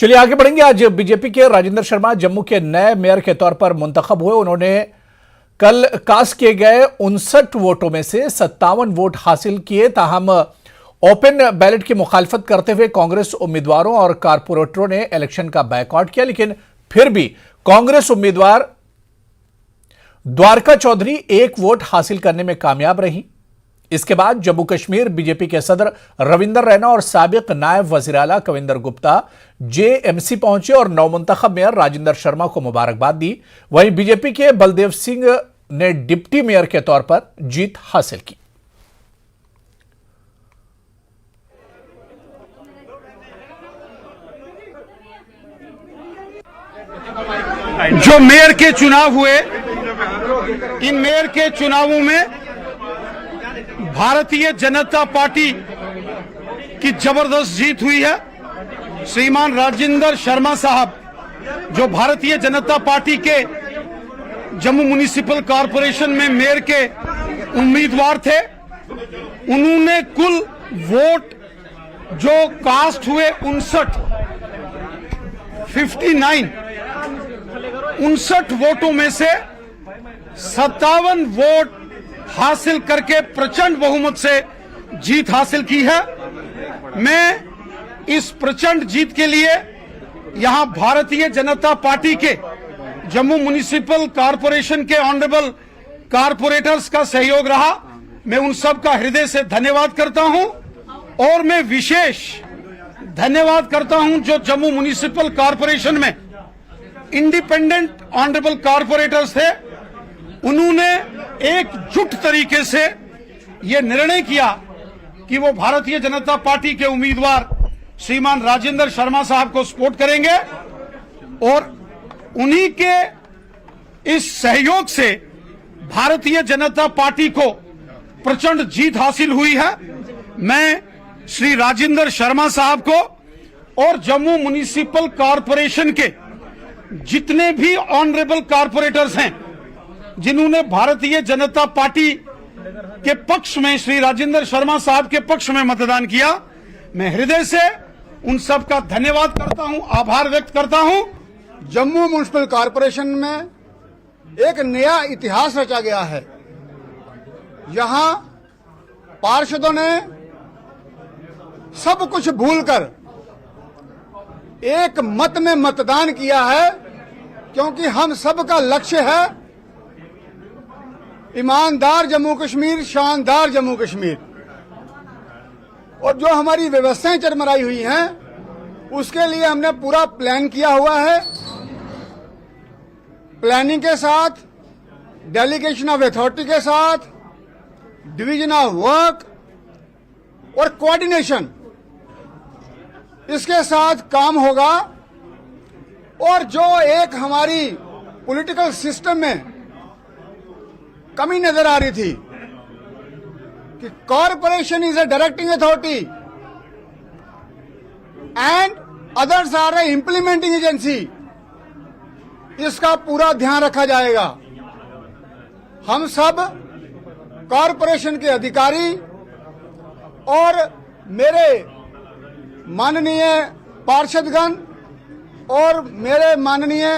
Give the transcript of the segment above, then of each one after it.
चलिए आगे बढ़ेंगे। आज बीजेपी के राजेंद्र शर्मा जम्मू के नए मेयर के तौर पर मुंतखब हुए। उन्होंने कल कास्ट किए गए 59 वोटों में से 57 वोट हासिल किए। ताहम ओपन बैलेट की मुखालफत करते हुए कांग्रेस उम्मीदवारों और कारपोरेटरों ने इलेक्शन का बायकॉट किया, लेकिन फिर भी कांग्रेस उम्मीदवार द्वारका चौधरी 1 वोट हासिल करने में कामयाब रही। इसके बाद जम्मू कश्मीर बीजेपी के सदर रविंदर रैना और साबिक नायब वजीर आला कविंदर गुप्ता जेएमसी पहुंचे और नवमुंतखब मेयर राजेंद्र शर्मा को मुबारकबाद दी। वहीं बीजेपी के बलदेव सिंह ने डिप्टी मेयर के तौर पर जीत हासिल की। जो मेयर के चुनाव हुए, इन मेयर के चुनावों में भारतीय जनता पार्टी की जबरदस्त जीत हुई है। श्रीमान राजेंद्र शर्मा साहब जो भारतीय जनता पार्टी के जम्मू म्युनिसिपल कॉरपोरेशन में मेयर के उम्मीदवार थे, उन्होंने कुल वोट जो कास्ट हुए 59 वोटों में से 57 वोट हासिल करके प्रचंड बहुमत से जीत हासिल की है। मैं इस प्रचंड जीत के लिए यहां भारतीय जनता पार्टी के जम्मू म्युनिसिपल कॉरपोरेशन के ऑनरेबल कारपोरेटर्स का सहयोग रहा। मैं उन सब का हृदय से धन्यवाद करता हूं और मैं विशेष धन्यवाद करता हूं जो जम्मू म्युनिसिपल कॉरपोरेशन में इंडिपेंडेंट ऑनरेबल कारपोरेटर्स थे। उन्होंने एकजुट तरीके से यह निर्णय किया कि वो भारतीय जनता पार्टी के उम्मीदवार श्रीमान राजेंद्र शर्मा साहब को सपोर्ट करेंगे और उन्हीं के इस सहयोग से भारतीय जनता पार्टी को प्रचंड जीत हासिल हुई है। मैं श्री राजेंद्र शर्मा साहब को और जम्मू म्युनिसिपल कॉरपोरेशन के जितने भी ऑनरेबल कारपोरेटर्स हैं जिन्होंने भारतीय जनता पार्टी के पक्ष में, श्री राजेंद्र शर्मा साहब के पक्ष में मतदान किया, मैं हृदय से उन सब का धन्यवाद करता हूं, आभार व्यक्त करता हूं। जम्मू म्युनिसिपल कॉरपोरेशन में एक नया इतिहास रचा गया है। यहां पार्षदों ने सब कुछ भूलकर एक मत में मतदान किया है, क्योंकि हम सबका लक्ष्य है ईमानदार जम्मू कश्मीर, शानदार जम्मू कश्मीर। और जो हमारी व्यवस्थाएं चरमराई हुई हैं उसके लिए हमने पूरा प्लान किया हुआ है। प्लानिंग के साथ, डेलीगेशन ऑफ अथॉरिटी के साथ, डिवीजन ऑफ वर्क और कोऑर्डिनेशन, इसके साथ काम होगा। और जो एक हमारी पॉलिटिकल सिस्टम में कमी नजर आ रही थी कि corporation is a directing authority and others are a implementing agency, इसका पूरा ध्यान रखा जाएगा। हम सब कॉरपोरेशन के अधिकारी और मेरे माननीय पार्षदगण और मेरे माननीय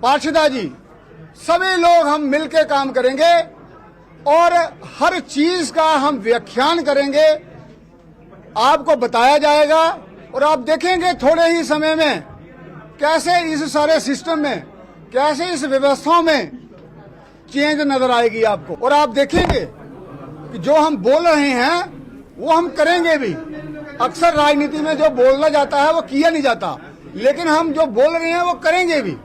पार्षदा जी, सभी लोग हम मिलकर काम करेंगे और हर चीज का हम व्याख्यान करेंगे, आपको बताया जाएगा और आप देखेंगे थोड़े ही समय में कैसे इस सारे सिस्टम में, कैसे इस व्यवस्थाओं में चेंज नजर आएगी आपको। और आप देखेंगे कि जो हम बोल रहे हैं वो हम करेंगे भी। अक्सर राजनीति में जो बोलना जाता है वो किया नहीं जाता, लेकिन हम जो बोल रहे हैं वो करेंगे भी।